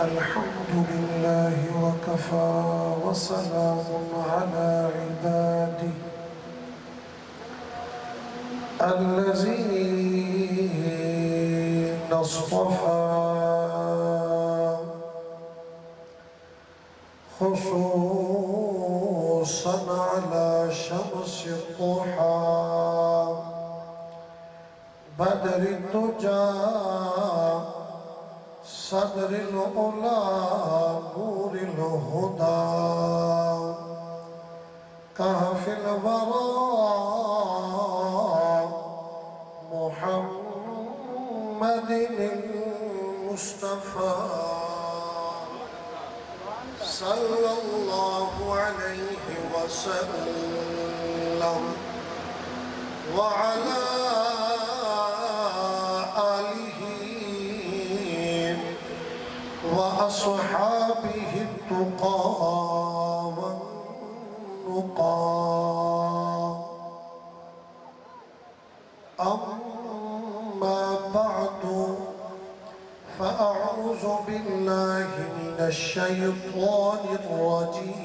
الحمد لله وكفى وسلام على عباده الذين اصطفى خصوصا على شمس الضحى بدر الدجى صدر العلا نور الهدى كهف الورى محمد المصطفى صلى الله عليه وسلم وعلى آله وأصحابه التقى والنقى أما بعد فأعوذ بالله من الشيطان الرجيم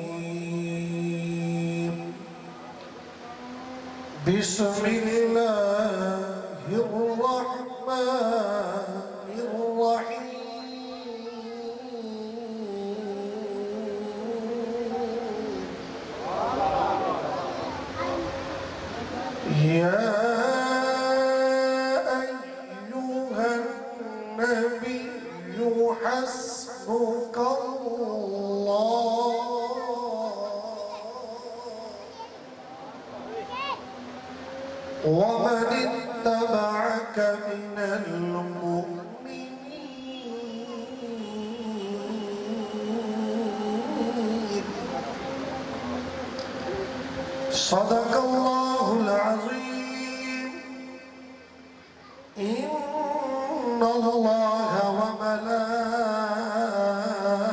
بسم الله الرحمن الرحيم يا أيها النبي حسبك الله ومن اتبعك من المؤمنين صدق الله العظيم إن الله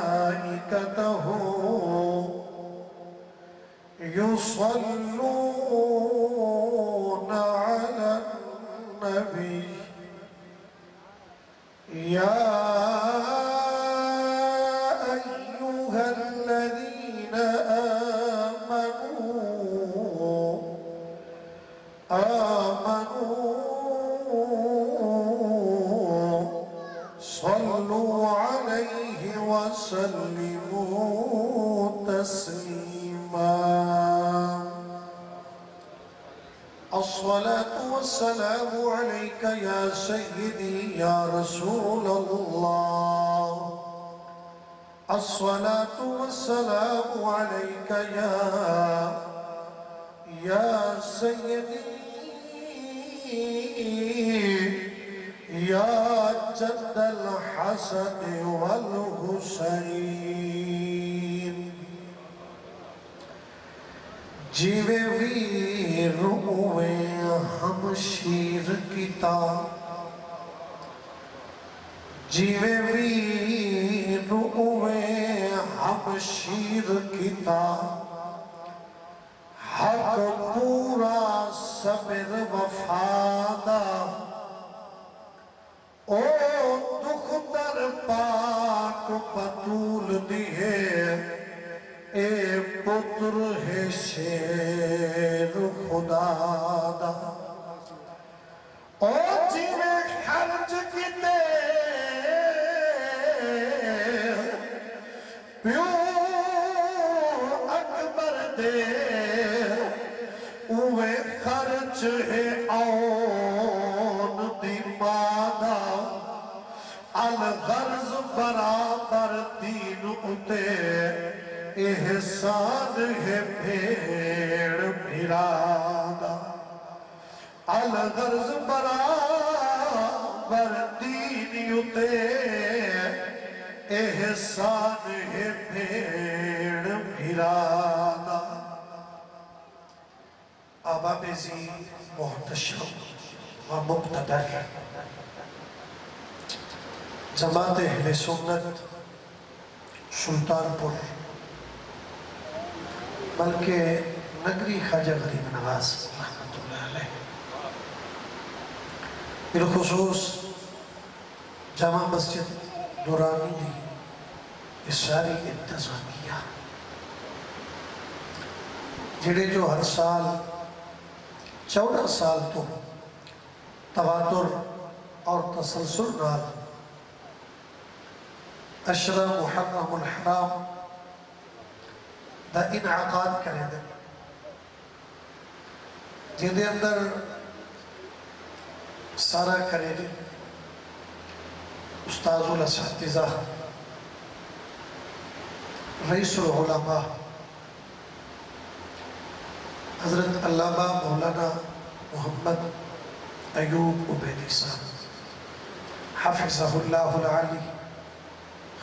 وملائكته يصلون على النبي يا أيها الذين آمنوا صلوا عليه وسلموا تسليما الصلاة والسلام عليك يا سيدي يا رسول الله الصلاة والسلام عليك يا سيدي يا جد الحسن والحسين جیوے ویر ہوئے ہم شیر کتا جیوے ویر ہوئے ہم شیر کتا حق پورا صبر وفادہ او دختر پاک بطول دیئے اے پتر ہے شیر خدا دا او جیوے خرج کتے پیو اکبر دے اوے خرچ ہے آن دی مادا الغرض برابر دین اتے احسان ہے بھیڑ بھرادا الغرض برابر دین اتے احسان ہے بھیڑ بھرادا آبا بیزی محتشم و مقتدر جماعت اہل سنت سلطان پور بلکہ نگری خواجہ غریب نواز رحمت اللہ علیہ بالخصوص جامع مسجد دورانی دی یہ ساری انتظامیہ جڑے جو ہر سال 14 سال تو تواتر اور تسلسل نال اشرا محرم الحرام دا انعقاد کرے دے جہدے اندر سارا کرے دے استاذ الاساتذہ رئیس العلماء حضرت علامہ مولانا محمد ایوب عبیدی صاحب حفظہ اللہ العالی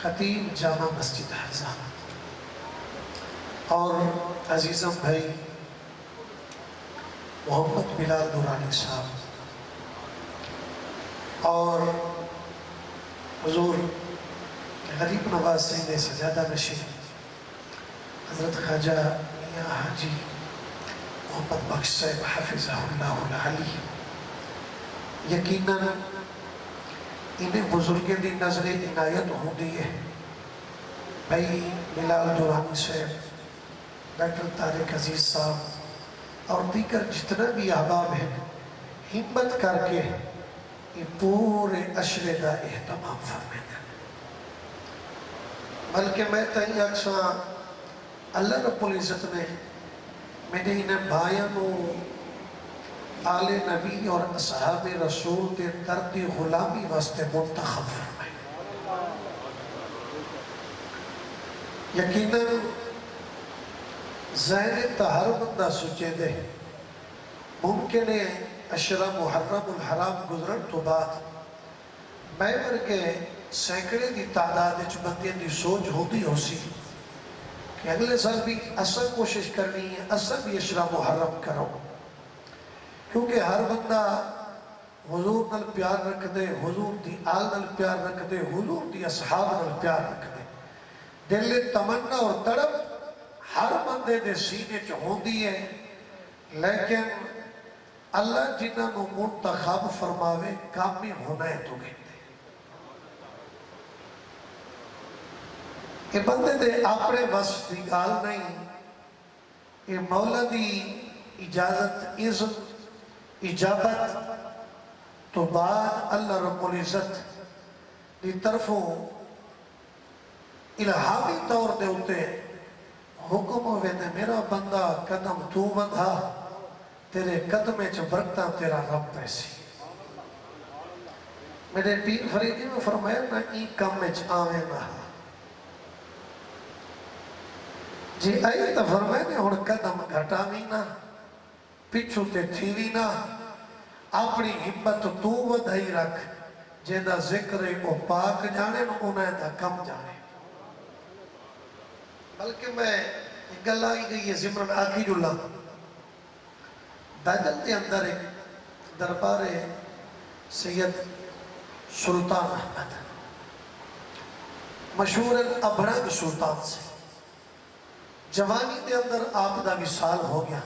خطیب جامع مسجد حفظہ اور عزیزم بھائی محمد بلال نورانی صاحب اور حضور غریب نواز سید سجادہ نشین حضرت خواجہ میاں حاجی محمد بخش صاحب حفظہ اللہ العالی یقیناً انہیں بزرگیں دی نظر عنایت ہوتی ہے بھائی بلال نورانی صاحب ڈاکٹر طارق عزیز صاحب اور دیگر جتنا بھی احباب ہیں ہمت کر کے یہ پورے عشرے دا اہتمام فرمائے دیں بلکہ میں تہیں اکثر اللہ رب العزت نے میرے انہیں بھائیوں آل نبی اور اصحاب رسول کے درد غلامی واسطے منتخب فرمائے یقیناً ذہن تہر بندہ سوچے دے ممکن ہے اشرا محرم الحرام گزرن تو بعد میں ورگے سینکڑے دی تعداد وچ بندے دی سوچ ہوتی ہو سی کہ اگلے سال بھی اصل کوشش کرنی ہے اصل بھی اشرا محرم کرو کیونکہ ہر بندہ حضور نال پیار رکھ دے حضور دی آل نال پیار رکھ دے حضور دی اصحاب نال پیار رکھ دے دل تمنا اور تڑپ ہر بندے دے سینے چ ہوندی ہے لیکن اللہ جنہاں نو منتخب فرماوے کامی ہونا ہے تو کہتے کہ بندے دے اپنے وصف دی گال نہیں یہ مولا دی اجازت عزت اجابت تو بعد اللہ رب العزت دی طرفوں الہامی طور دے ہوتے حکم ہوئے دے میرا بندہ قدم تو بندھا تیرے قدمیں چھ برکتا تیرا رب پیسی میرے پیر فریدی میں فرمایا نا ای کم میں چھ آوے نا جی آئی تا فرمایا نے ہون قدم گھٹا بھی نا پچھو تے تھیوی نا اپنی ہمت تو ودھائی رکھ جیدہ ذکر او پاک جانے نا انہیں دا کم جانے بلکہ میں گل آئی گئی ہے زمرن آخیر اللہ بیدل دے اندر ایک دربار سید سلطان احمد مشہور ابرنگ سلطان سے جوانی دے اندر آپ دا وصال ہو گیا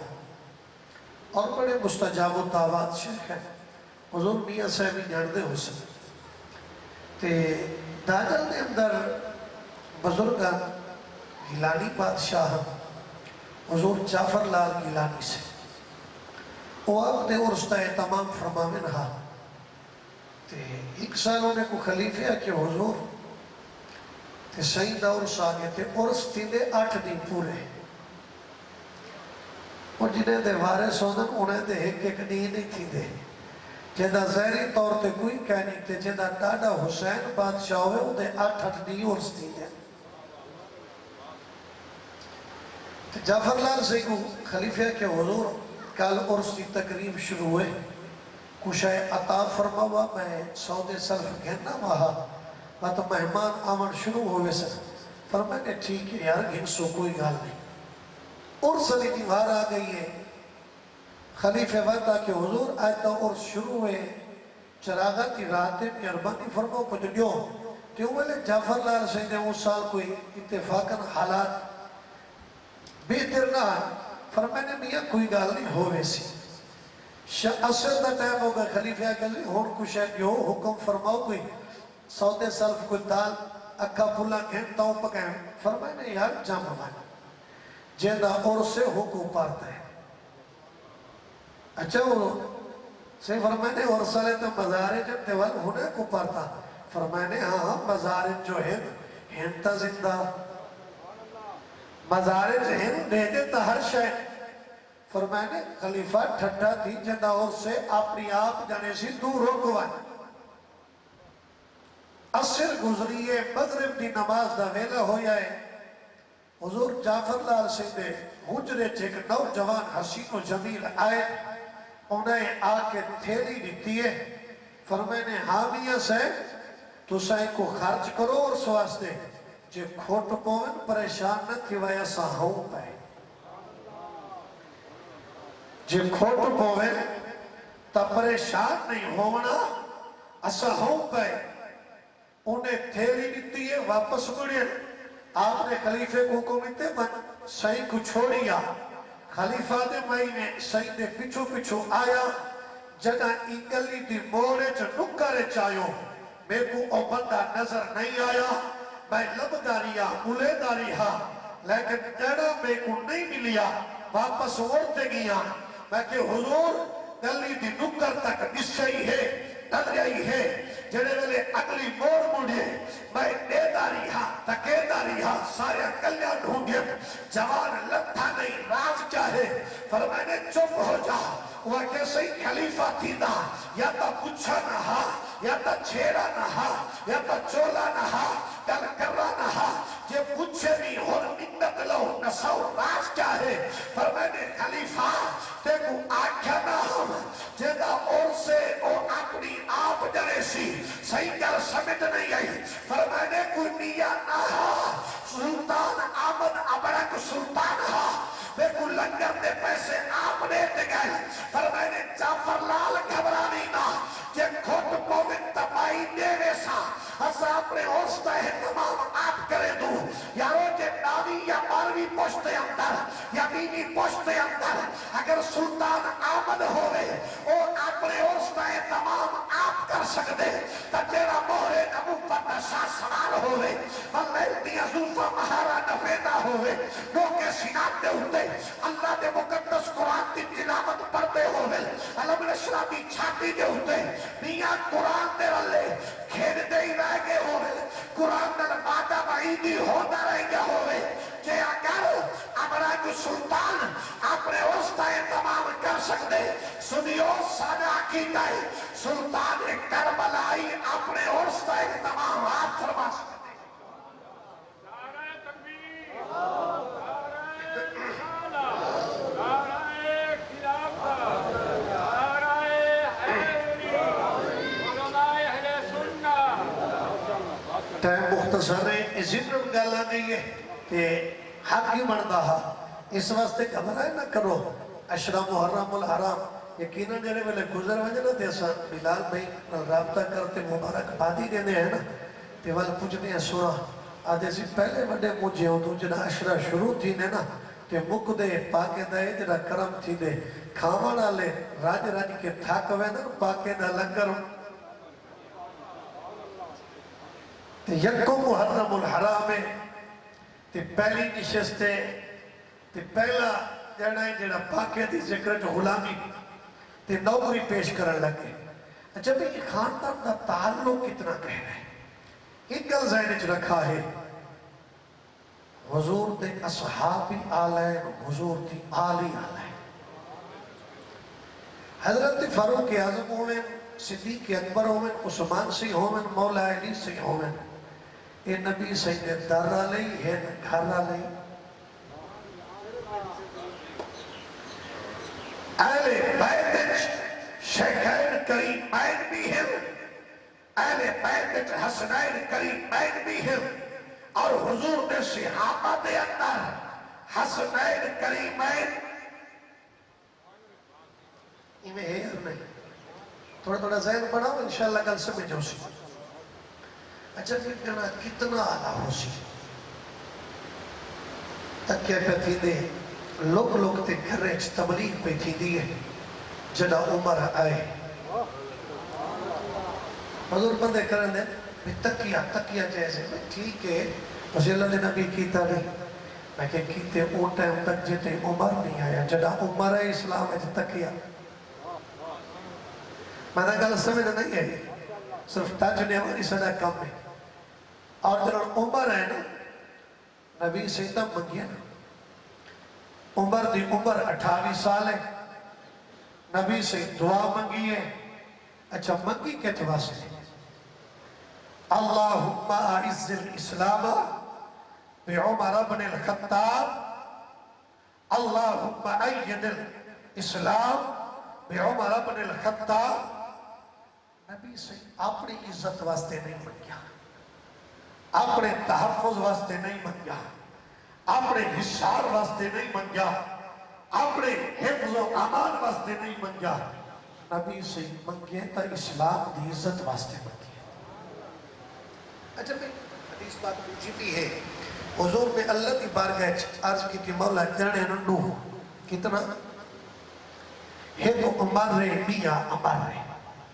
اور بڑے مستجاب و دعوات شیخ ہیں حضور میاں صاحبی جاندے ہو سکتے تے بیدل دے اندر بزرگان گیلانی بادشاہ حضور جعفر لال گیلانی سے وہ آپ نے عرصہ تمام فرماوے نہا تے ایک سال انہیں کو خلیفہ کہ حضور تے سعید عرص آگے تے عرص تھی دے 8 دن پورے اور جنہیں دے وارث ہوندن انہیں دے ایک دن نہیں تھی دے جیدہ ظاہری طور تے کوئی کہنی تے جیدہ ڈاڈا حسین بادشاہ ہوئے انہیں 8 دن عرص تھی دے جعفر لال سے کو خلیفہ کے حضور کال عرص کی تقریب شروع ہوئے کشائے عطا فرماوا میں سودے سلف گھننا وہاں بات مہمان آمن شروع ہوئے سے فرمائے کہ ٹھیک ہے یار گھن سو کوئی گال نہیں عرص علی دیوار آ گئی ہے خلیفہ وعدہ کہ حضور آئیتا عرص شروع ہوئے چراغا کی راتیں مہربانی فرماؤ کچھ دیو تیوں بلے جعفر لال سے نے اس سال کوئی اتفاقاً حالات بہتر نہ فرمائے میاں کوئی گال نہیں ہو ویسی اثر دا ٹائم ہوگا خلیفہ کہتے ہیں ہون کچھ ہے جو حکم فرماؤ کوئی سودے سلف کوئی دال اکھا پھلا کھیں تاؤں پکائیں فرمائے نے یار جامع مانا جیندہ اور سے حکم پارتا ہے اچھا وہ سے فرمائے نے اور سالے تو مزارے جب تیوال ہونے کو پارتا فرمائے نے ہاں مزارے جو ہے ہنتا زندہ مزارے جو ہے نیجے تا ہر شاید فرمائے نے خلیفہ ٹھٹا تھی جیندہ اور سے اپنی آپ جانے سی دور روکوائے اثر گزریے مغرب دی نماز دا ویلہ ہو جائے حضور جعفر لال سیدھے حجرے چیک نوجوان حسین و جمیل آئے انہیں آ کے تھیلی دیتی ہے فرمائے نے حامیہ سے تو سائیں کو خرچ کرو اور سواستے جے کھوٹ پوین پریشان نہ تھی ویا ساہوں پائے جے کھوٹ پوین تا پریشان نہیں ہونا اساہوں پائے انہیں تھیلی دیتی ہے واپس مڑے آپ نے خلیفے کو حکومت من سائیں کو چھوڑیا خلیفہ دے مائی نے سائیں دے پچھو پچھو آیا جنہ انگلی دی موڑے جو نکارے چاہیو میرے کو او بندہ نظر نہیں آیا میں لبداریا ملیداریا لیکن جڑا میں کو نہیں ملیا واپس اوڑتے گیا میں کہ حضور گلی دی نکر تک نشائی ہے ڈر گئی ہے جڑے ویلے اگلی موڑ مڑے میں دیداری ہاں تکیداری ہاں سارے کلیاں ڈھونڈے جوان لتھا نہیں راز چاہے فرمائے نے چپ ہو جا وہ کیسے ہی خلیفہ تھی نا یا تا پچھا نہ ہا یا تا چھیڑا نہ ہا یا تا چولا نہ ہا کل کرا نہ ہا جے پچھے نہیں اور منت لو نساو راز چاہے فرمائے نے خلیفہ دیکھو آکھا نہ ہم جیدہ اور سے اور اپنی آپ جنے سی صحیح کر سمجھ نہیں آئی فرمائے نے کوئی نیا نہ ہا سلطان آمد ابرک سلطان ہا دیکھو لنگر دے پیسے آپ نے دے گئے فرمائے نے جعفر لال گھبرانی نہ جے کھوٹ پومن تبائی دے ویسا ہسا اپنے ہوستا ہے تمام آپ کرے دوں یارو جے ناوی یا باروی پوشتے اندر یا بینی پوشتے اندر اگر سلطان آمد ہوئے اور اپنے ہوستا ہے تمام آپ کر سکتے تا تیرا مہرے نبو پتہ شاہ سوار ہوئے واللیل دیا زلفہ مہارا نفیدہ ہوئے لوکے سینات دے ہوتے اللہ دے مقدس قرآن دی تلاوت پڑھتے ہوئے علم نشرہ دی چھاتی دے ہوتے میاں قرآن دے رلے کھیل دے ہی رہ گئے ہوئے قرآن دے وعدہ وعیدی ہوتا رہ گیا ہوئے کہ اگر امرہ جو سلطان اپنے وسطہ تمام کر سکتے سنیو سادہ عقیدہ سلطان کربلائی اپنے وسطہ تمام آپ فرما سکتے ٹائم مختصر ہے ذکر گالا نہیں ہے کہ حق ہی بڑھتا ہے اس واسطے گھبرائے نہ کرو اشرا محرم الحرام یقیناً جنہیں میں گزر وجہ نہ دیسا بلال بھائی رابطہ کرتے مبارک بادی دینے ہیں نا تیوال پوچھنے ہیں سنا آدھے سے پہلے بڑے مجھے ہوں تو جنہ اشرا شروع تھی نے نا کہ مک دے پاکے دے جنہ کرم تھی دے کھاوانا لے راج راج کے تھاکوے نا پاکے دا لنگر یکو محرم الحرام ہے تے پہلی نشستے تے پہلا جڑا ہے جڑا پاکے دی ذکر جو غلامی تے نوکری پیش کرن لگے اچھا بھی یہ خاندان دا تعلق کتنا کہہ رہا ہے ایک گل ذہن وچ رکھا ہے حضور دے اصحابی آلائن حضور دی آلی آلائن حضرت فاروق اعظم ہوئے صدیق اکبر ہوئے عثمان سی ہوئے مولا علی سی ہوئے اے نبی سید در علی ہے گھر علی اہل بیت شیخین کریمین بھی ہیں اہل بیت حسنین کریمین بھی ہیں اور حضور دے صحابہ دے اندر حسنین کریمین میں ہے یا نہیں تھوڑا ذہن بڑھاؤ انشاءاللہ کل سمجھ ہو سی اچھا پھر کہنا کتنا آلہ ہو سی تکیہ پہ تھی دے لوگ تے گھرے تبلیغ پہ تھی دیئے جڑا عمر آئے حضور بندے کرن دے تکیہ جیسے میں ٹھیک ہے پسی اللہ نے نبی کیتا نہیں میں کہ کیتے او ٹائم تک جیتے عمر نہیں آیا جڑا عمر ہے اسلام ہے تکیہ میں نے گل سمجھ نہیں ہے صرف تجنے ہماری سڑا کم ہے اور جڑا عمر ہے نا نبی سیدہ منگیا نا عمر دی عمر 28 سال ہے نبی سے دعا منگی ہے اچھا منگی کہتے واسطے اللہم اعز الاسلام بعمر بن الخطاب اللہم اید الاسلام بعمر بن الخطاب نبی سے اپنی عزت واسطے نہیں منگیا اپنے تحفظ واسطے نہیں منگیا اپنے حصار واسطے نہیں منگیا اپنے حفظ و امان واسطے نہیں منگیا نبی سے منگے تا اسلام دی عزت واسطے منگیا اچھا میں حدیث بات پوچھی بھی ہے حضور نے اللہ کی بارگاہ عرض کی کہ مولا جانے ننڈو کتنا ہے تو عمر رہے بیا عمر رہے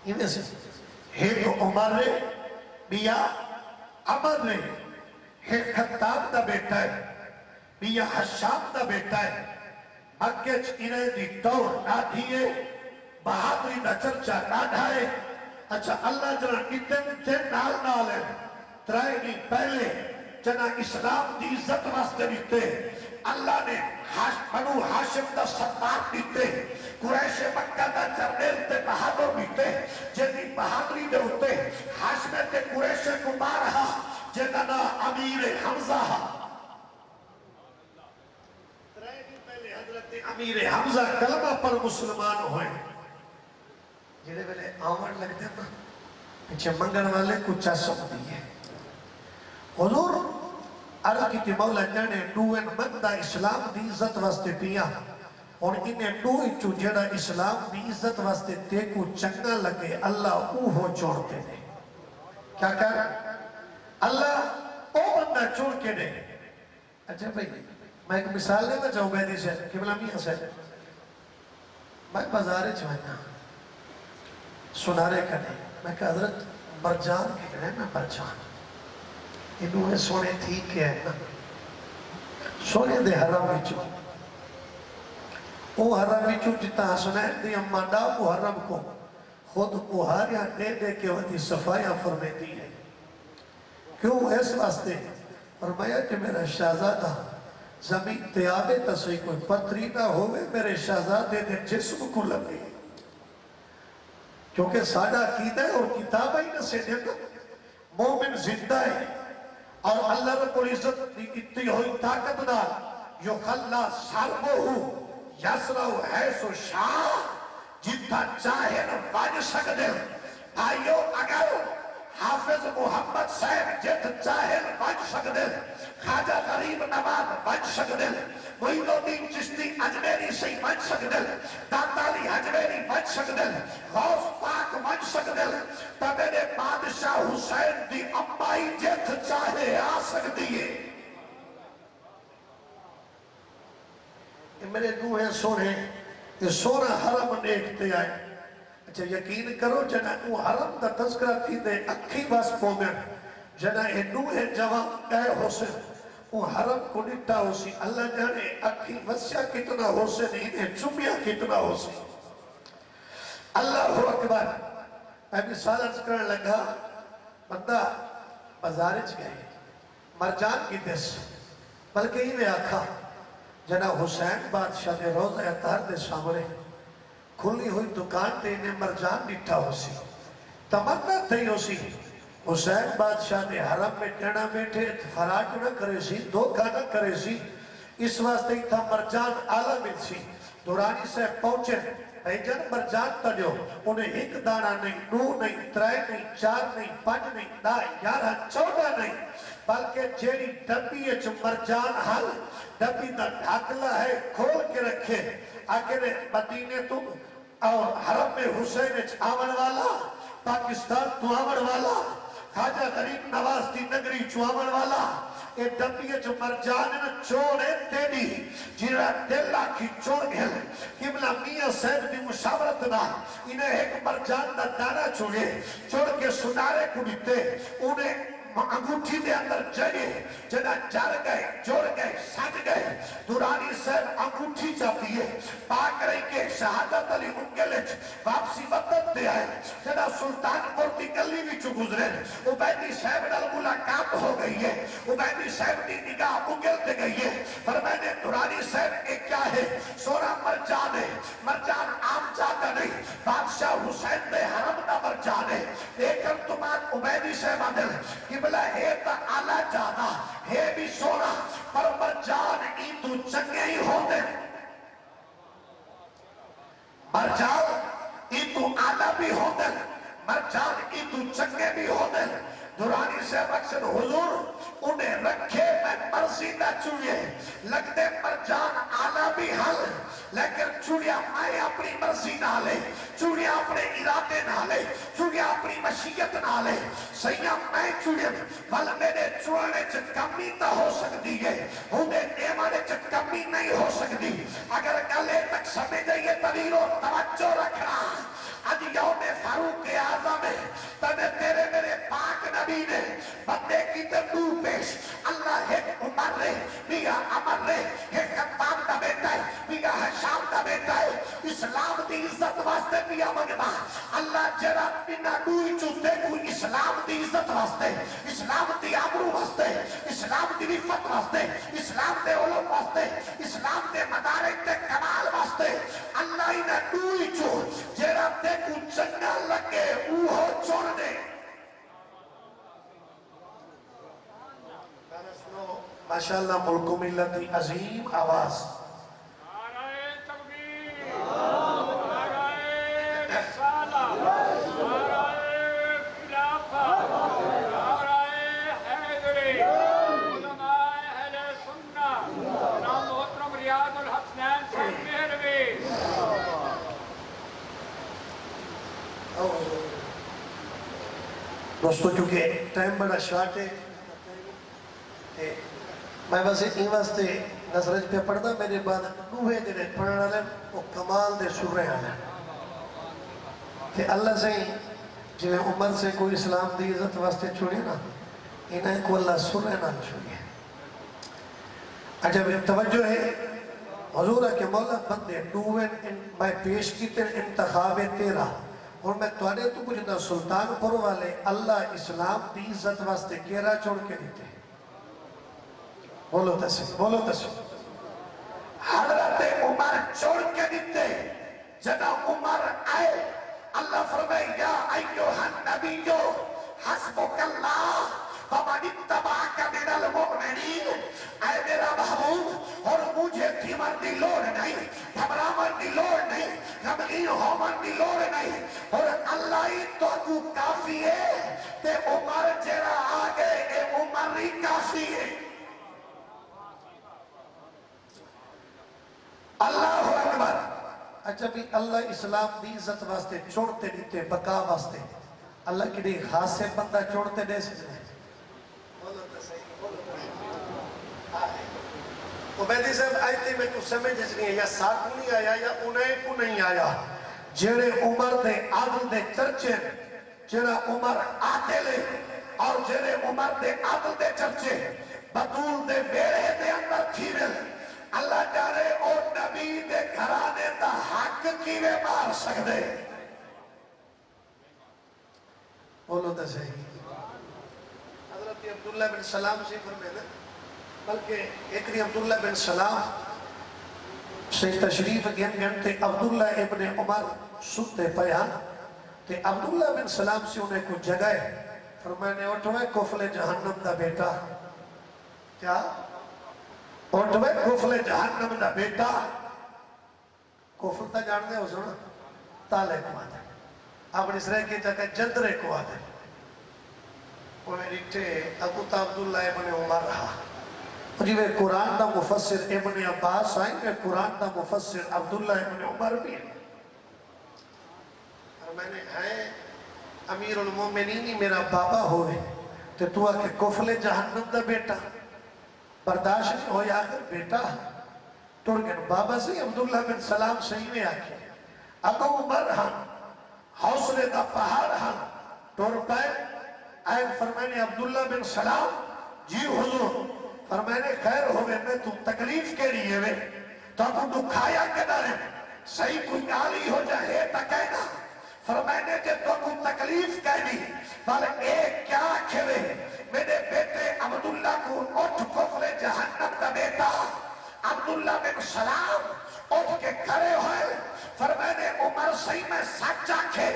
یہ میں سے ہے تو عمر رہے بیا عمر رہے ہے خطاب دا بیٹا ہے بیا حشام دا بیٹا ہے مکہ انہیں دی دور نہ دیئے بہادری دا چرچا نہ ڈھائے اچھا اللہ جنہ اتن تین نال ہے ترائے نہیں پہلے جنہ اسلام دی عزت واسطے دیتے اللہ نے بنو ہاشم دا سردار دیتے قریش مکہ دا جرنیل تے بہادر دیتے جنہی بہادری دے ہوتے ہاشم تے قریش کو مارہا جنہ نا امیر حمزہ ترائے نہیں پہلے حضرت امیر حمزہ کلمہ پر مسلمان ہوئے جنہے پہلے آمن لگ دے نا پیچھے منگن والے کچھ سب دیئے حضور عرض کی کہ مولا جانے ڈوین مندہ اسلام دی عزت واسطے پیا اور انہیں ڈوئی چو جڑا اسلام دی عزت واسطے تے کو چنگا لگے اللہ اوہو چھوڑتے دے کیا کہا اللہ او بندہ چھوڑ کے دے اچھا بھئی میں ایک مثال لینا چاہوں بیدی سے قبلہ میاں سے میں بازارے چوہنا سنارے کا نہیں میں کہا حضرت برجان کی کہنے میں برجان انہوں نے سونے تھی کیا ہے نا سونے دے حرام وچو او حرام وچو جتا سنائے دی اما ڈاکو حرام کو خود بہاریاں دے دے کے ودی صفائیاں فرمیتی ہے کیوں اس واسطے فرمایا کہ میرا شہزادہ زمین تیابے تسوی کوئی پتری نہ ہوئے میرے شہزادے دے جسم کو لگے کیونکہ سادہ عقیدہ ہے اور کتابہ ہی نہ سے دیتا مومن زندہ ہے اور اللہ رب العزت اتنی ہوئی طاقت نہ یخلا سربہو یسرہو حیث شاہ جتا چاہے نہ بج سکتے بھائیو اگر حافظ محمد صاحب جت چاہے نہ بج سکتے خواجہ غریب نواز بج سکتے معین الدین چشتی اجمیری سے بج سکتے داتالی اجمیری بج سکتے غوث پاک بج سکتے تب میرے بادشاہ حسین دی امائی جت چاہے آ سکتی ہے میرے دوہیں سونے یہ سونا حرم نیکتے آئے اچھا یقین کرو جنہ وہ حرم دا تذکرہ تھی دے اکھی باس پوگر جنہ یہ دوہیں جوان اے حسین وہ حرم کو نٹا ہو سی اللہ جانے اکھی وسیع کتنا ہو سے نہیں ہے چمیا کتنا ہو سی اللہ اکبر میں بھی سالت کرنے لگا بندہ بازارج گئے مرجان کی دس بلکہ ہی میں آکھا جنہ حسین بادشاہ دے روزہ اطہر دے سامنے کھلی ہوئی دکان دے انہیں مرجان نٹھا ہو سی تمنا تھی ہو سی حسین بادشاہ دے حرم میں ٹیڑا بیٹھے فراٹ نہ کرے سی دھوکہ نہ کرے سی اس واسطے ہی تھا مرجان آلہ مل سی دورانی سے پہنچے ایجن مرجان تڑیو انہیں ایک دانا نہیں نو نہیں ترائے نہیں چار نہیں پانچ نہیں دائے 11 14 نہیں بلکہ جیڑی ڈبی اچھ مرجان حل ڈبی دا ڈھاکلہ ہے کھول کے رکھے آکر مدینے تم اور حرم میں حسین اچھ آمن والا پاکستان تو آمن والا خواجہ غریب نواز دی نگری چوامن والا اے ڈبیے جو مرجان نہ چوڑے تیری جیرا دل آکھی چوڑ گھل قبلہ میاں صاحب دی مشاورت نہ انہیں ایک مرجان دا دانا چوڑ کے سنارے کو بیتے انہیں انگوٹھی دے اندر جگے جنہ جار گئے جوڑ گئے سج گئے دورانی صاحب انگوٹھی جاتی ہے پاک رہی کے شہادت علی انگلچ واپسی وطن دے آئے جنہ سلطان پور دی گلی بھی چو گزرے عبیدی صاحب نال ملاقات ہو گئی ہے عبیدی صاحب دی نگاہ انگل دے گئی ہے فرمائنے دورانی صاحب ایک کیا ہے سونا مرجان ہے مرجان عام جاتا نہیں بادشاہ حسین دے حرم دا مرجان ہے لیکن تمہاں عبیدی صاحب آدھر کہ بلا ہے تا آلہ جانا ہے بھی سونا پر مرجان ای تو چنگے ہی ہوتے مرجان ای تو آلہ بھی ہوتے مرجان ای تو چنگے بھی ہوتے دورانی سے مقصد حضور انہیں رکھے میں مرضی نہ چوڑیے لگتے مرجان آلہ بھی حل لیکن چوڑیا میں اپنی مرضی نہ لے چوڑیا اپنے ارادے نہ لے چوڑیا اپنی مشیت نہ لے سیاں میں چوڑیا بل میرے چوڑنے چھ کمی تا ہو سکتی ہے انہیں نیمانے چھ کمی نہیں ہو سکتی اگر گلے تک سمجھے یہ طویل و توجہ رکھنا آج یوم فاروق اعظم ہے تنے تیرے میرے پاک نبی نے بندے کی تردو پیش اللہ ایک عمر رہے میاں عمر رہے ایک کتاب دا بیٹا ہے میاں حشام دا بیٹا ہے اسلام دی عزت واسطے میاں مگنا اللہ جرا بنا دوئی چوتے کو اسلام دی عزت واسطے اسلام دی عبرو واسطے اسلام دی رفت واسطے اسلام دے علم واسطے اسلام دے مدارک دے کمال واسطے اللہ انہیں دوئی چو جرا دے کو چنگا لگے اوہو چھوڑ دے ماشاءاللہ ملک و ملت عظیم آواز نعرہ تکبیر نعرہ رسالہ نعرہ خلافت نعرہ حیدری علماء اہل سنہ جناب محترم ریاض الحسنین صاحب مہروی دوستو چونکہ ٹائم بڑا شارٹ ہے میں بس این واسطے نظرج پہ پڑھنا میرے بعد دوہے جنہیں پڑھنا لیں وہ کمال دے سر رہے ہیں کہ اللہ سے جنہیں عمر سے کوئی اسلام دی عزت واسطے چھوڑی نا انہیں کو اللہ سر رہے نہ چھوڑی ہے عجب توجہ ہے حضورہ کے مولا بندے دوہے میں پیش کی تیر انتخاب تیرا اور میں توڑے تو کچھ نہ سلطان پر والے اللہ اسلام دی عزت واسطے کیرا چھوڑ کے دیتے ہیں بولو تسی حضرت عمر چھوڑ کے دیتے جنا عمر آئے اللہ فرمائے یا ایوہ النبیو حسبک اللہ ومن اتبعک من المؤمنین اے میرا محبوب اور مجھے تیمر دی لوڑ نہیں گھبرامن دی لوڑ نہیں غمگین ہومن دی لوڑ نہیں اور اللہ ہی تو کو کافی ہے تے عمر جرا آگے اے عمر ہی کافی ہے اللہ اکبر اچھا بھی اللہ اسلام دی عزت واسطے چھوڑتے دیتے بقا واسطے اللہ کی دی خاص سے بندہ چھوڑتے دے سکتے عبیدی صاحب آئیتی میں کچھ سمجھ نہیں ہے یا ساتھ نہیں آیا یا انہیں کو نہیں آیا جڑے عمر دے عادل دے چرچے جڑا عمر عادل اور جڑے عمر دے عادل دے چرچے بطول دے بیڑے دے اندر تھیرل اللہ جانے اور نبی دے گھرانے دا حق کیوے مار سکتے بولو تو صحیح حضرت عبداللہ بن سلام سے فرمائے بلکہ ایک عبداللہ بن سلام سے تشریف گھنتے عبداللہ ابن عمر ستے پیا کہ عبداللہ بن سلام سے انہیں کچھ جگہ فرمائے اٹھوے کفل جہنم دا بیٹا کیا اٹھوے کفل جہنم دا بیٹا کفل تا جانتے ہو سنا تالے کو آدھے آپ نے اس رہے کی جگہ جندرے کو آدھے وہ میری ٹے ابو تا عبداللہ ابن عمر رہا جی وہ قرآن دا مفسر ابن عباس آئیں کہ قرآن دا مفسر عبداللہ ابن عمر بھی ہے اور میں نے امیر المومنین ہی میرا بابا ہوئے تو تو آکے کفل جہنم دا بیٹا برداشت نہیں ہوئی آخر بیٹا توڑ گئے بابا سے عبداللہ بن سلام صحیح میں آکے ابو عمر ہاں حوصلے دا پہاڑ ہاں توڑ پائے آئے فرمائنے عبداللہ بن سلام جی حضور فرمائنے خیر ہوئے میں تو تکلیف کے لیے وے تو اب دکھایا کے دارے صحیح کوئی آلی ہو جائے تا کہنا فرمائنے کہ تو کو تکلیف کہنی بلے ایک کیا کھوے میرے بیٹے عبداللہ کو اٹھ کفر جہنم کا بیٹا عبداللہ بن سلام اٹھ کے کھڑے ہوئے فرمائنے عمر صحیح میں سچ آنکھے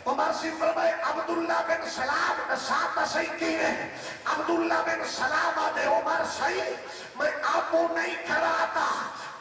عمر سی فرمائے عبداللہ بن سلام نساتہ صحیح کی ہے عبداللہ بن سلام آدھے عمر صحیح میں آپو نہیں کھڑا آتا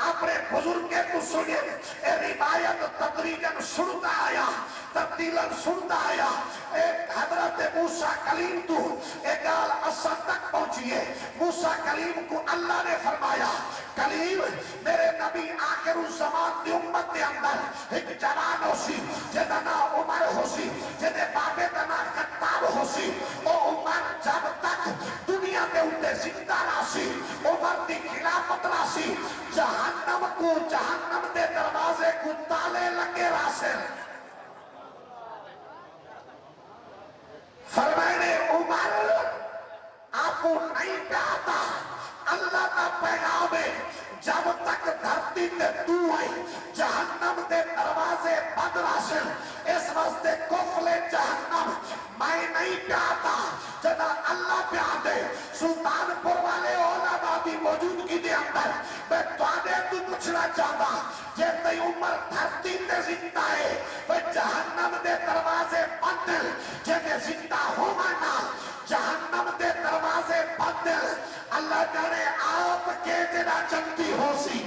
اپنے بزرگے کو سنیے اے روایت تدریجن سنتا آیا تبدیلاً سنتا آیا ایک حضرت موسیٰ کلیم تو ایک گال اصل تک پہنچیے موسیٰ کلیم کو اللہ نے فرمایا کلیم میرے نبی آخر الزمان دی امت دے اندر ایک جوان ہو سی جدہ نا عمر ہو سی جدہ بابے دنا خطاب ہو سی او عمر جب تک دنیا دے اندے زندہ راسی عمر دی خلافت راسی جہنم دے دروازے کو تالے لگے راسے فرمائنے عمر آپ کو نہیں پیاتا اللہ کا پیغام ہے جب تک دھرتی تے تو آئی جہنم دے دروازے بند راسل اس واسطے کفل جہنم میں نہیں پیاتا جدا اللہ پیادے سلطان پور والے علماء بھی موجودگی دے اندر میں توانے تو پوچھنا چاہتا جے تی عمر دھرتی تے زندہ ہے وہ جہنم دے دروازے بند جے تے زندہ ہو مانا جہنم دے دروازے بند اللہ جانے آپ کے جنا چنتی ہو سی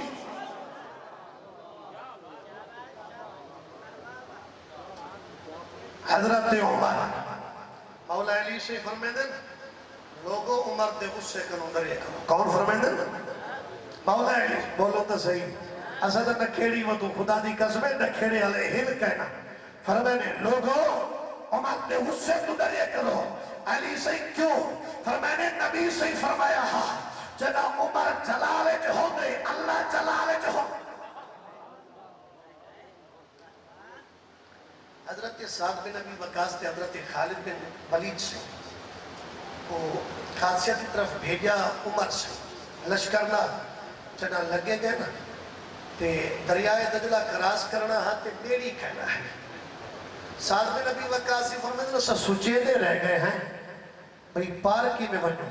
حضرت عمر مولا علی سے فرمیدن لوگوں عمر دے غصے کنو درے کنو کون فرمیدن مولا علی بولو تو صحیح اسد نہ کھیڑی وہ تو خدا دی قسمیں نہ کھیڑے علی ہل کہنا فرمیدن لوگوں عمر دے غصے تو درے کنو علی سے کیوں فرمینے نبی سے فرمایا جدا عمر جلالے جو ہو دے اللہ جلالے جو ہو حضرت سعد بن ابی وقاص تے حضرت خالد بن ولید سے وہ قادسیہ کی طرف بھیجا عمر سے لشکرنا جنا لگے گئے نا تے دریائے دجلہ کراس کرنا تے میری کہنا ہے سعد بن ابی وقاص فرمیدن سا سچیدے رہ گئے ہیں بھئی پارکی میں بنو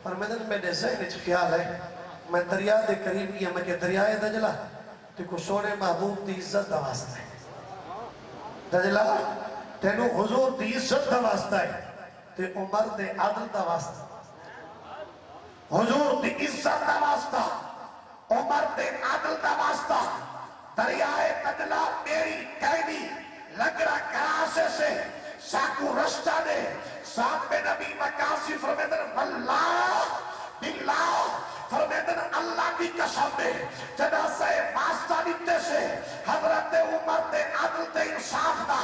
فرمیدن میرے ذہن اچھ خیال ہے میں دریائے دے قریبی ہے میں کہ دریائے دجلہ تے کو سونے محبوب دی عزت دواستا ہے دجلہ تینو حضور دی عزت دواستا ہے تے عمر دے عدل دواستا حضور دی عزت دواستا عمر دے عدل دواستا دریائے دجلہ میری قیدی لگرہ کراسے سے ساکو رشتہ دے ساتھ میں نبی مکاسی فرمیدن واللہ باللہ فرمیدن اللہ کی قسم دے جدا سے واسطہ دیتے سے حضرت عمر دے عدل دے انصاف دا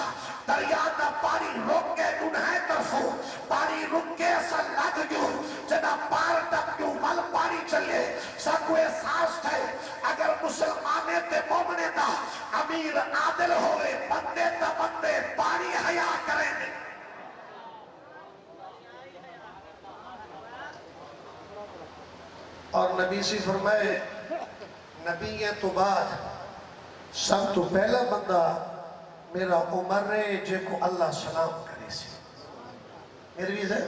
دریا دا پانی رک کے انہیں طرفو پانی رک کے ایسا لگ جو جدا پار ڈب جو مل پانی چلے ساکو احساس تھے اگر مسلمانے تے مومنے دا امیر عادل ہوئے بندے تا بندے پانی حیا کریں گے اور نبی سے فرمائے نبی یہ تو بعد سب تو پہلا بندہ میرا عمر رہے جے کو اللہ سلام کرے سے میری بھی ہے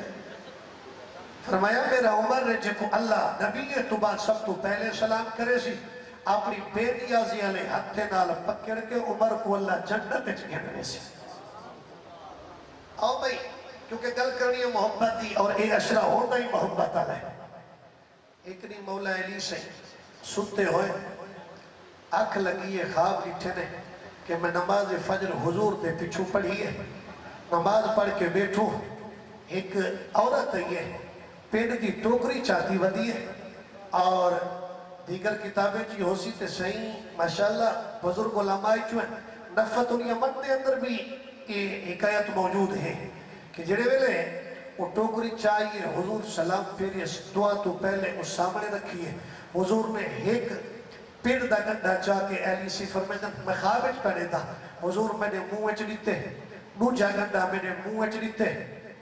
فرمایا میرا عمر رہے جے کو اللہ نبی یہ تو بعد سب تو پہلے سلام کرے سی اپنی بیٹیازی علیہ ہتھے نال پکڑ کے عمر کو اللہ جنت گھنے سے آؤ بھائی کیونکہ گل کرنی ہے محبت دی اور اے اشرا ہوتا ہی محبت علیہ ایک نہیں مولا علی سے سنتے ہوئے اکھ لگی ہے خواب لٹھے نے کہ میں نماز فجر حضور دے پیچھو پڑھی ہے نماز پڑھ کے بیٹھوں ایک عورت ہے پیڑ کی ٹوکری چاہتی ودی ہے اور دیگر کتابیں جی ہو سی تے صحیح ماشاءاللہ بزرگ علماء جو ہیں نفت انہی امن دے اندر بھی یہ حکایت موجود ہے کہ جڑے ویلے وہ ٹوکری چاہیے حضور سلام پھر اس دعا تو پہلے اس سامنے رکھیے حضور نے ایک پیڑ دا گنڈا چاہ کے اہلی سی فرمائے میں خوابج پڑے دا حضور میں نے منہ اچ دیتے دوجا گنڈا میں نے منہ اچ دیتے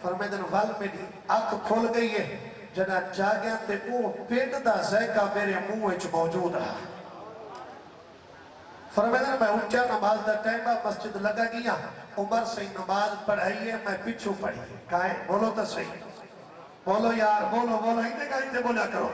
فرمائے وال میری آنکھ کھول گئی ہے جنا جاگیاں تے وہ پیڑ دا ذائقہ میرے منہ اچ موجود رہا فرمائے میں اونچا نماز دا ٹائمہ مسجد لگا گیا عمر سے نماز پڑھائی ہے میں پچھو پڑھی کہاں بولو تا صحیح بولو یار بولو ہی کہیں تے بولا کرو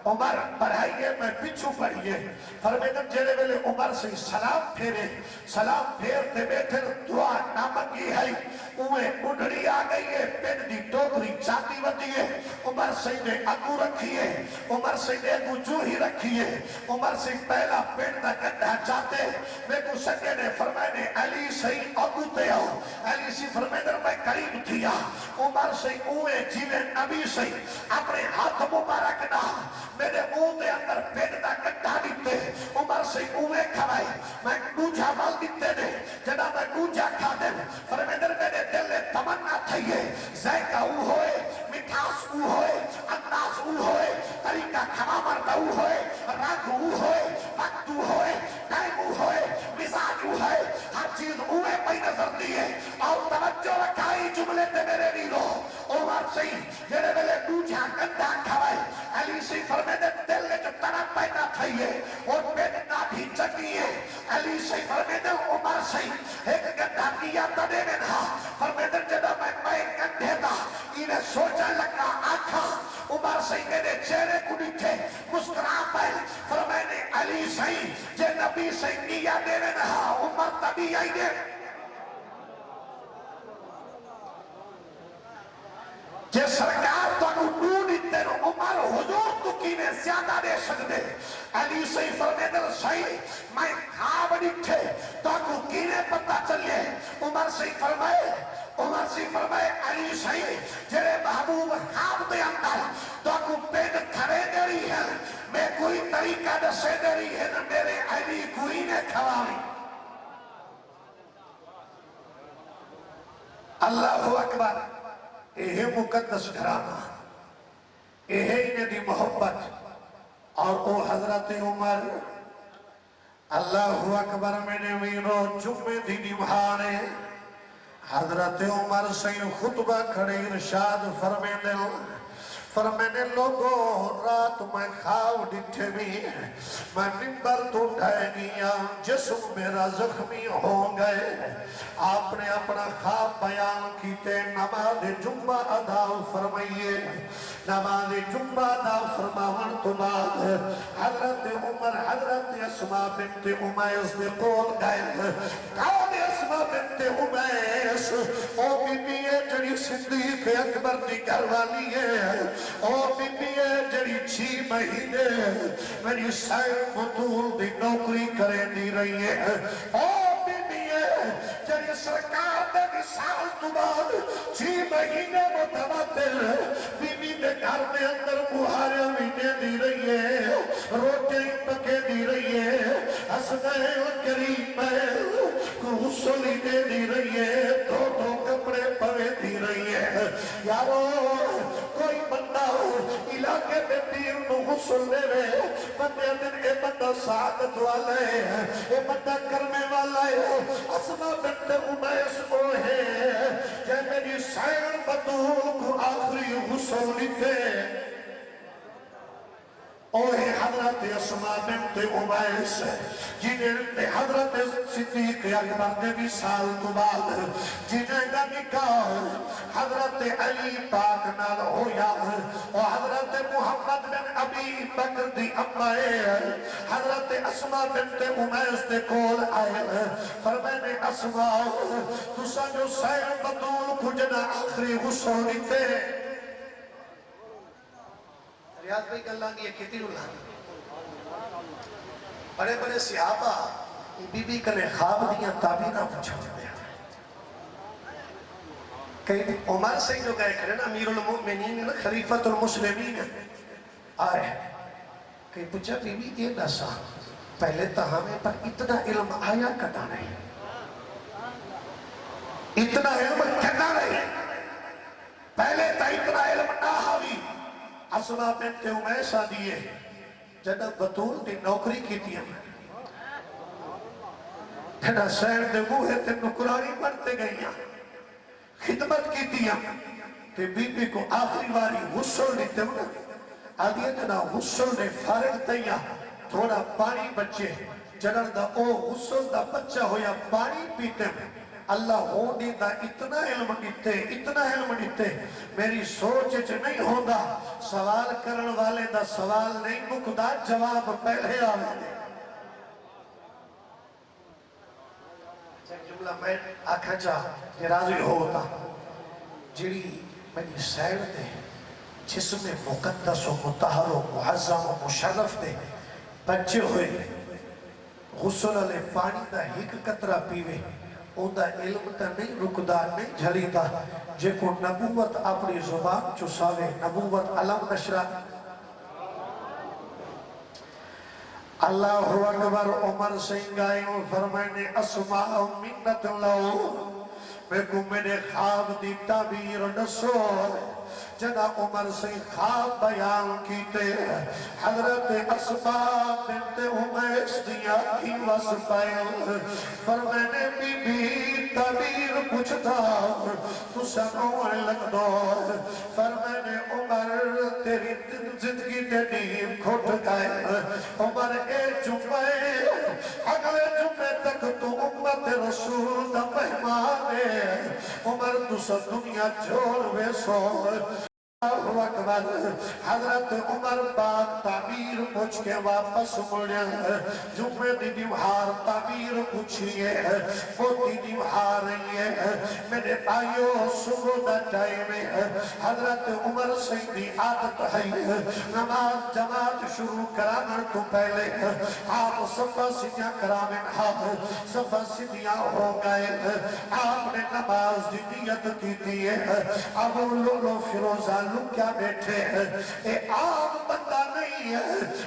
عمر پڑھائی ہے میں پچھو پڑھی ہے فرمائے جیرے ویلے عمر سے سلام پھیرتے بیٹھے دعا نہ منگی ہے اوہ بڑھڑی آگئی ہے پین دی ٹوکری چاہتی ودی ہے عمر سے نے اگو رکھی ہے عمر سے نے اگو جوہی رکھی ہے عمر سے پہلا پین دا گنڈا چاہتے میں کو سکے نے فرمائے علی سے اگو تے آؤ علی سے فرمائے میں قریب تھیا عمر سے اوہ جیوے نبی سے اپنے ہاتھ مبارک نہ میرے منہ دے اندر پین دا گنڈا دیتے عمر سے اوہ کھوائے میں گوجہ مال دیتے نے جنا میں گوجہ کھا دے فرمائے میرے دل تمنا تھئیے ذائقہ او ہوئے مٹھاس او ہوئے انداز او ہوئے طریقہ کھما مردہ او ہوئے رنگ او ہوئے وقت او ہوئے ٹائم او ہوئے مزاج او ہوئے ہر چیز اوے پہی نظر دیئے اور توجہ رکھائی جملے تے میرے نیرو عمر سے جنہیں ملے گوجہ گندہ کھوائے علی سے فرمائے دل نے جو طرف پیدا تھئیے اور پیدنا بھی چکیے علی سے فرمائے عمر سے ایک گندہ کیا تنے میں نہ فرمائے جدہ میں گندھے دا انہیں سوچا لگا آنکھا عمر سے میرے چہرے کو نیٹھے مسکرا پائے فرمائے علی سے جے نبی سے کیا دے میں نہ عمر تبھی آئی دے جے سرکار تو انہوں نیتے رو عمر حضور تو کینے زیادہ دے سکتے علی سے فرمائے صحیح میں خواب نیٹھے تو انہوں کینے پتہ چلے عمر سے فرمائے علی سے جرے محبوب خواب دے اندر تو انہوں پین کھڑے دے رہی ہے میں کوئی طریقہ دسے دے رہی ہے نہ میرے علی کوئی نے کھوائی اللہ اکبر یہ مقدس ڈرامہ یہ انہیں دی محبت اور او حضرت عمر اللہ اکبر میں نے ویرو جمعے دی نمہانے حضرت عمر سے خطبہ کھڑے ارشاد فرمینے لوگوں رات میں خواب ڈٹھے بھی میں ممبر تو ڈھائے گیا جسم میرا زخمی ہو گئے آپ نے اپنا خواب بیان کیتے نماز جمعہ ادا فرمائیے نماز جمعہ ادا فرماون تو بعد حضرت عمر حضرت اسماء بنت امیس نے قول گئے کون اسماء بنت امیس او بی بی جڑی صدیق اکبر دی گھروالی ہے او بی بی جڑی 6 مہینے میری سائر بطول دی نوکری کرے دی رہی ہے او بی بی جڑی سرکار دے سال تو بعد 6 مہینے متواتر بی بی دے گھر میں اندر بہارے مہینے دی رہی ہے روٹے پکے دی رہی ہے حسنہ کریم کو غسلی دے دی رہی ہے دو کپڑے پوے دی رہی ہے یارو کوئی بندہ علاقے میں پیر نو غسل دے رہے بندے دن کے بندہ سعادت والا ہے یہ بندہ کرنے والا ہے اسماء بنت امیس کو ہے کہ میری سائر بطول کو آخری غسل لکھے اوہ حضرت اسماء بنت امیس جنہیں حضرت صدیق اکبر نے بھی سال تو بعد جنہیں کا نکاح حضرت علی پاک نال ہویا اور حضرت محمد بن ابی بکر دی امائے حضرت اسماء بنت امیس دے کول آئے فرمائے اسماء تسا جو سیر بطول کجنا آخری غسل لیتے ریاض بھائی گلہ کی یہ کھیتی رولہ بڑے بڑے صحابہ بی بی کلے خواب دیا تابینہ پوچھا دیا کئی عمر سے جو گئے کرے نا امیر المؤمنین خلیفۃ المسلمین آئے کئی پوچھا بی بی یہ نسا پہلے تو ہمیں پر اتنا علم آیا کٹا نہیں اتنا علم کہنا نہیں، پہلے تا اتنا علم نہ ہوئی. اسما بنت امیس آدیے جنہ بطول دی نوکری کی تھی ہمیں جنہ سین دے موہے تے نکرانی بنتے گئیاں خدمت کی تھی ہم تے بی بی کو آخری واری غسل دیتے ہونا آدیے جنہ غسل نے فارغ تیاں تھوڑا پانی بچے جنہ دا او غسل دا بچہ ہویا پانی پیتے ہیں. اللہ ہونے دا اتنا علم دیتے میری سوچ نہیں ہوندہ سوال کرن والے دا سوال نہیں مکدہ جواب پہلے آوے دے. جملہ میں آکھا جا یہ راضی ہوتا جڑی میری سیر دے جسم مقدس و مطہر و معظم و مشرف دے بچے ہوئے غسل علیہ پانی دا ہک قطرہ پیوے اون دا علم تا نہیں رکدا نہیں جھلیدا جے کو نبوت اپنی زبان چساوے نبوت علم نشرہ. اللہ اکبر. عمر سنگائیں فرمائنے اسماء منت لو میں کو میرے خواب دی تعبیر نسو جنا عمر سے خواب بیان کیتے حضرت اسماء بنت امیس دیا کی وصفائیں فرمائنے بی بی تعبیر پوچھتا تو سنوائے لگ دو فرمائنے عمر تیری زندگی تے نیم کھوٹ گئے عمر اے جمعے اگلے جمعے تک تو امت رسول دا مہمان ہے عمر تو سب دنیا چھوڑ وے سو. اللہ اکبر. حضرت عمر پاک تعبیر پوچھ کے واپس مڑے جمعے دی دیوہار تعبیر پوچھئے وہ دی دیوہار رہی ہے میرے بھائیوں صبح دا ٹائم ہے. حضرت عمر سیدی عادت ہے نماز جماعت شروع کرامن تو پہلے آپ صفحہ سیدیاں کرامن صفحہ سیدیاں ہو گئے آپ نے نماز دی نیت کی تھی ابو لولو فیروزہ لوگ کیا بیٹھے ہیں اے عام بندہ نہیں ہے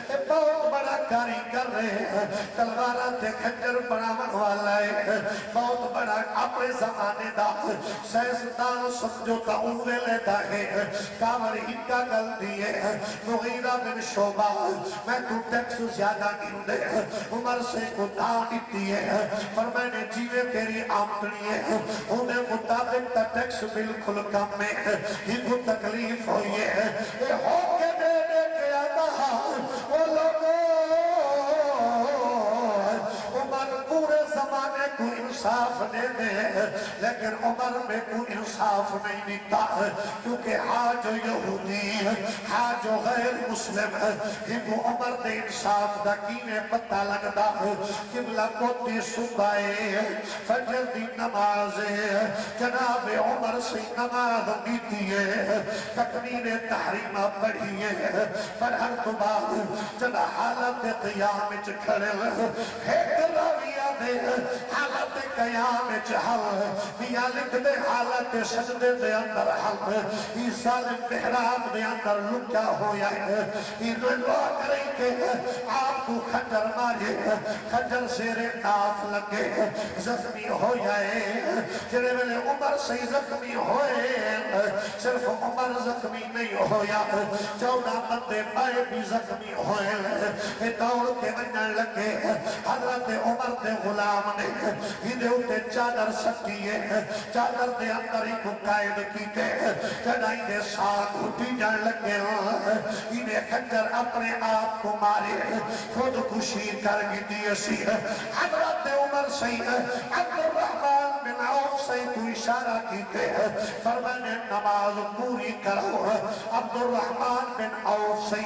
اے بہت بڑا کاری کر رہے ہیں تلوارہ تے کھنجر بناون والا ہے بہت بڑا اپنے زمانے دا سیاستدان سمجھوتا اوے لیتا ہے کامر ان کا گل دیئے مغیرہ بن شعبہ میں تو ٹیکس زیادہ گن دے عمر سے کو دان دیئے پر میں نے جیوے تیری آمدنی ہے انہیں مطابق تا ٹیکس بالکل کم میں ہی کو تکلیف ہوئی ہے اے ہو کے دینے کے آدھا وہ لوگوں عمر پورے زمانے کو انصاف دے دے لیکن عمر میں کو انصاف نہیں دیتا کیونکہ ہاں جو یہودی ہاں جو غیر مسلم ہی کو عمر دے انصاف دا کینے پتہ لگتا قبلہ کوتی صبح فجر دی نماز جناب عمر سے نماز دیتی ہے تکمین تحریمہ پڑھی ہے پر ہر دباغ جنا حالت قیام کھڑے ایک راویہ دے حالت قیام حل میاں لکھ دے حالت سجدے دے اندر حل عیسیٰ محراب دے اندر لکیا ہویا ہے یہ دعا کریں کہ آپ کو خنجر مارے خنجر سیرے ناف لگے زخمی ہو جائے جنہیں میں نے عمر سے زخمی ہوئے صرف عمر زخمی نہیں ہویا 14 بندے پائے بھی زخمی ہوئے دوڑ کے ونجن لگے حضرت عمر دے غلام نے ہدے ہوتے چادر سکیے چادر دے اندر ہی کو قائد کیتے جنائی دے ساتھ اٹھی جان لگے انہیں خنجر اپنے آپ کو مارے خود خوشی کر گی دیئے سی حضرت عمر سے عبد الرحمن بن عوف سے تو اشارہ کیتے فرمانے نماز پوری کرو عبد الرحمن بن عوف سے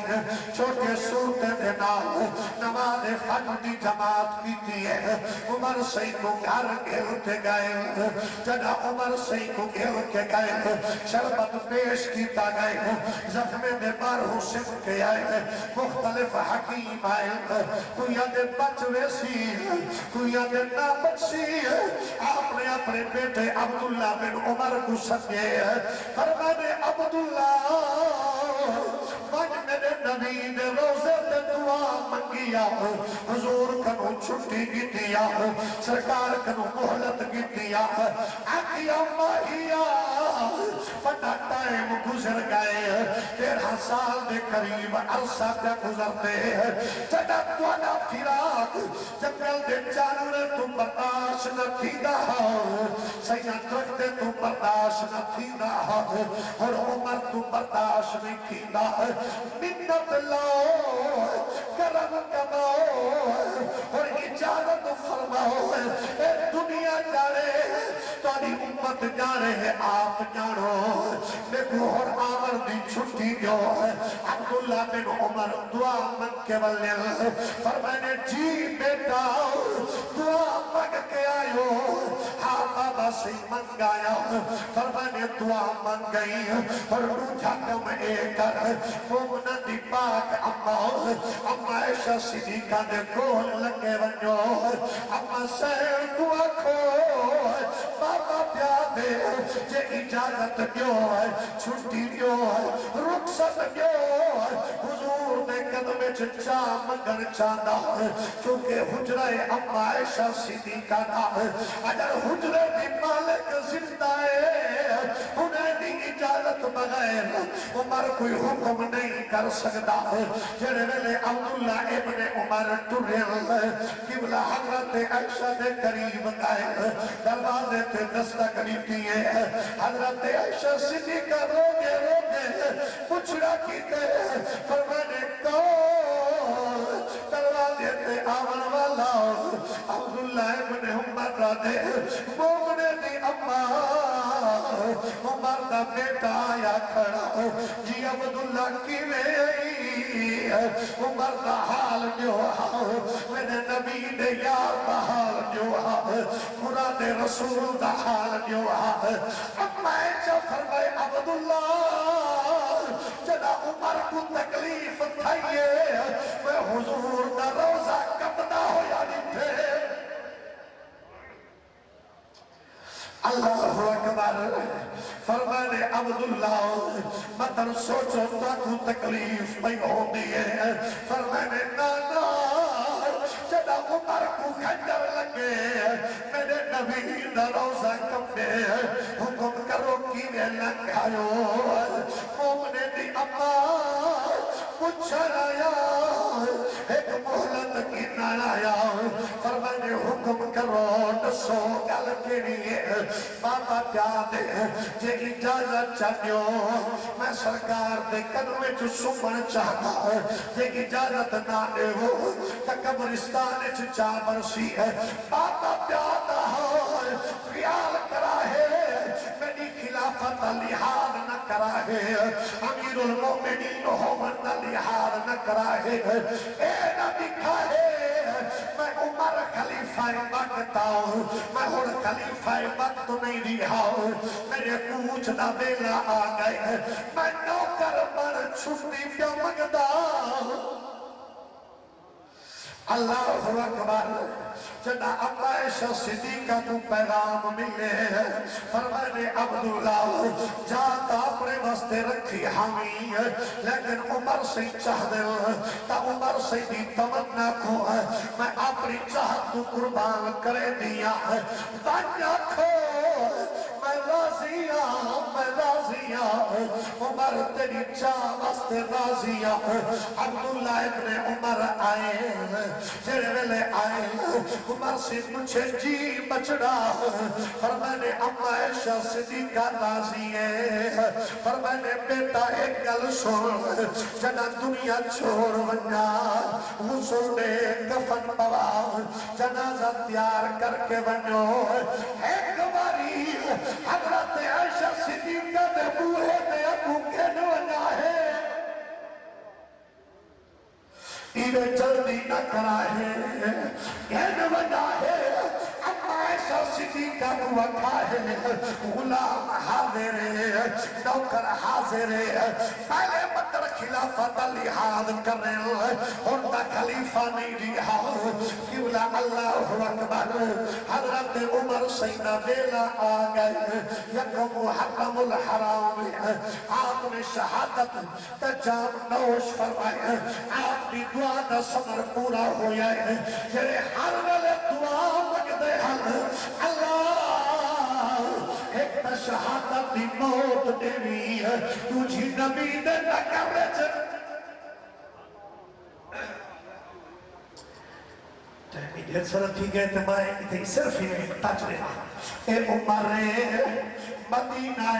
چھوٹے صورتے دے نام نماز فجر دی جماعت کیتی ہے عمر سے کو گھر گھلتے گئے جنہ عمر سے کو گھل کے گئے شربت پیش کیتا گئے زخمے دے بار حسن کے آئے مختلف حکیم آئے کوئی آدھے بچ ویسی کوئی آدھے نہ بچی آپ نے اپنے بیٹے عبداللہ بن عمر کو سکے فرمانے عبداللہ وج میرے نبی دے روزے تے دعا منگیا حضور کنو چھٹی کی دیا سرکار کنو مہلت کی دیا آکھیا ماہیا بڑا ٹائم گزر گئے 13 سال دے قریب عرصہ پہ گزرتے جڑا تواڈا فراق جنگل دے جانور تو برداشت نہ تھیندا سیاں درخت تو برداشت نہ تھیندا اور عمر تو برداشت نہیں تھیندا منت لاؤ کرم کماؤ اور اجازت فرماؤ اے دنیا جانے تاری امت جانے ہے آپ جانو دیکھو اور آمر دی چھٹی جو عبداللہ بن عمر دعا من کے ولیل فرمائنے جی بیٹا دعا مانگ کے آئیو ہاں بابا سے منگایا فرمائنے دعا مانگ گئی اور روجھا کم ایکر مومنہ دی پاک اما عائشہ صدیقہ دے کول لگے ونجو اما سیر دعا کھو بابا پیادے جے اجازت دیو چھٹی دیو رخصت دیو حضور دے قدمے چچا منگن چاہتا چونکہ حجرہ اما عائشہ صدیقہ دا اگر حجرہ دی مالک زندہ ہے انہیں دی اجازت بغیر عمر کوئی حکم نہیں کر سکتا جڑے ویلے عبداللہ ابن عمر ٹرل قبلہ حضرت عائشہ دے قریب گئے دروازے تے دستک دیتی ہے حضرت عائشہ صدیقہ روگے پچھڑا کیتے فرمانے کون دروازے تے آون والا عبداللہ ابن عمر را دے مومنے دی اما عمر دا بیٹا آیا کھڑا جی عبداللہ کی میں عمر دا حال جو میرے نبی دے یار دا حال جو مراد رسول دا حال جو اما ایچا فرمائے عبداللہ جنا عمر کو تکلیف تھائیے میں حضور دا روزہ کبنا ہو یعنی تھے اللہ اکبر فرمانے عبداللہ مطر سوچو تاکو تکلیف نہیں ہو دیئے فرمانے نانا جدا عمر کو خنجر لگے میرے نبی دا روزہ کمبے حکم کرو کی میں لنگ آئیو مومنے دی اما پچھر آیا ایک محلت کی نال آیا فرمانے حکم کرو نسو گل کے لیے بابا کیا دے جے اجازت چاہیو میں سرکار دے قدمے جو سمن چاہتا جے اجازت نہ دے ہو تکبرستان چا برسی ہے بابا پیادا ہے خیال کرا ہے میری خلافت لحاظ نہ کرا ہے امیر المومنین ہومن لحاظ نہ کرا ہے اے نہ دکھا ہے میں عمر خلیفہ وقت آؤں میں ہر خلیفہ وقت نہیں رہا ہوں میرے پوچھ دا بیلا آ گئے میں نوکر پر چھٹی پہ مگدہ اللہ اکبر جنا اما عائشہ صدیقہ کو پیغام ملے فرمانے عبداللہ جاتا اپنے واسطے رکھی حامی لیکن عمر سے چاہ دل تا عمر سے بھی تمنا کو میں اپنی چاہت کو قربان کرے دیا بانیا کھو میں راضیہ عمر تیری چاہ واسطے راضیہ عبداللہ ابن عمر آئے جڑے ویلے آئے عمر سے پوچھے جی بچڑا فرمانے اما عائشہ صدیقہ راضی ہے فرمانے بیٹا ایک گل سن جنا دنیا چھوڑ ونجا غسل دے کفن پوا جنازہ تیار کر کے ونجو ایک باری حضرت عائشہ صدیقہ دے بوہے دے ابو کے نونا ہے ایوے جلدی نہ کرا ہے یہ نونا ہے اما عائشہ صدیقہ کو وکھا ہے غلام حاضر حاضر نوکر حاضر پہلے مطر خلافت لحاظ کر رہے اور دا خلیفہ نہیں رہا کیولا اللہ اکبر حضرت عمر سینہ بیلا آگئے یکم محرم الحرام آپ نے شہادت تجام نوش فرمائے آپ کی دعا دا سمر پورا ہویا ہے جرے ہر ویلے دعا مگدے حل اللہ ایک تا شہادت دی موت دیوی ہے تجھی نبی نے نہ کر رہے تیمی دیر سرت ہی گئے تمہیں اتنی صرف ہی ایک تاج رہا اے عمر مدینہ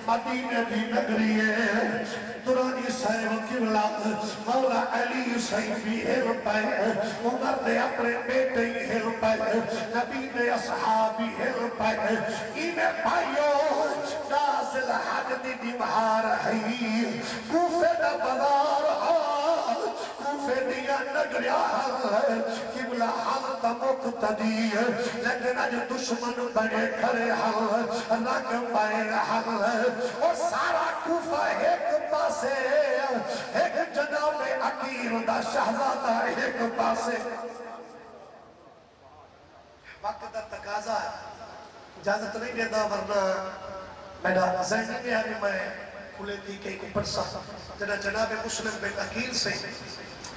مدینہ دی نگری ہے درانی صاحب قبلہ مولا علی صاحب بھی ہل پائے عمر نے اپنے بیٹے ہی ہل پائے نبی نے اصحابی ہل پائے انہیں پائیو نازل حق دی بہار ہے کوفے دا بازار کوفے دیا نگریا ہے قبلہ حالت مقتدی ہے لیکن آج دشمن بڑے کھڑے حل رنگ بائے حل اور سارا کوفہ ایک پاسے ایک جناب عقیل دا شہزادہ ایک پاسے وقت دا تقاضا ہے اجازت نہیں دیتا ورنہ میرا ذہنی میں آنے میں کھلے تھی کہ ایک پرسا جناب مسلم بن عقیل سے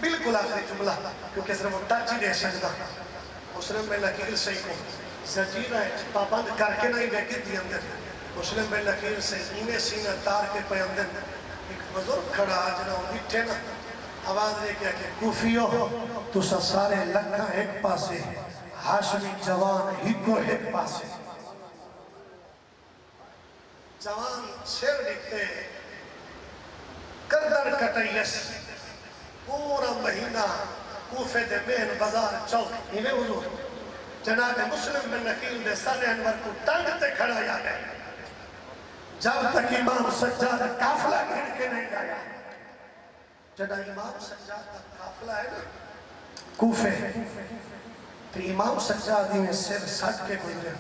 بالکل آخری جملہ کیونکہ صرف ٹچ ہی دے سکتا مسلم بن عقیل سے کو زنجیرہ پابند کر کے نہیں بیکی دی اندر مسلم بن عقیل سے اینے سینہ تار کے پہ اندر ایک بزرگ کھڑا جنہوں میٹھے نا آواز دے کیا کہ کوفیو تو سارے لکھا ایک پاسے ہاشمی جوان ہی کو ایک پاسے جوان سیر لکھتے کردر کٹائیس پورا مہینہ کوفے دے مین بازار چوک انہیں حضور جناب مسلم بن عقیل نے سارے انور کو ٹنگ تے کھڑا یا گئے جب تک امام سجاد کافلہ گھڑ کے نہیں آیا جناب امام سجاد کا کافلہ ہے نا کوفے تو امام سجاد میں سر سٹ کے گزرے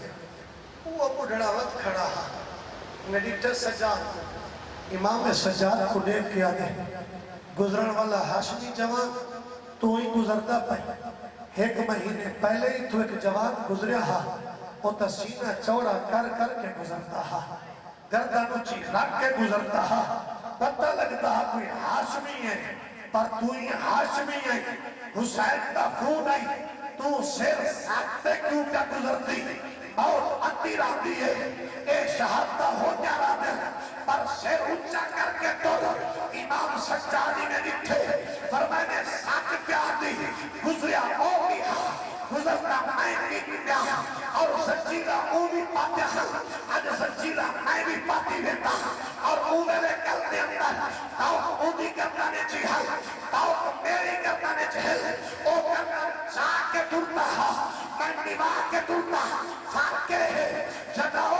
وہ بڑھڑا وقت کھڑا میڈیٹر سجاد امام سجاد کو دیکھ کے آگے گزرن والا ہاشمی جوان تو ہی گزرتا پائے ایک مہینے پہلے ہی تو ایک جوان گزریا ہا وہ تسینہ چوڑا کر کر کے گزرتا ہا گردن اچھی رکھ کے گزرتا ہا پتہ لگتا ہے کوئی ہاشمی ہے پر تو ہی ہاشمی ہے حسین کا خون ہے تو سر ساتھے کیوں کیا گزرتی موت اندی راندی ہے اے شہادتہ ہو جا رہا ہے پر سر اچھا کر کے تو امام سجادی نے لکھے فرمائنے ساتھ پیار دی گزریا اوگی گزرتا میں بھی گیا اور سجیدہ اوگی پاتے ہیں آج سجیدہ میں بھی پاتی بیتا اور اوگلے کرتے اندر تاؤ اوگی کرتانے چیہل تاؤ میری کرتانے چیہل او کرتا چاہ کے ٹوٹا میں نواہ کے ٹوٹا فاکے جناب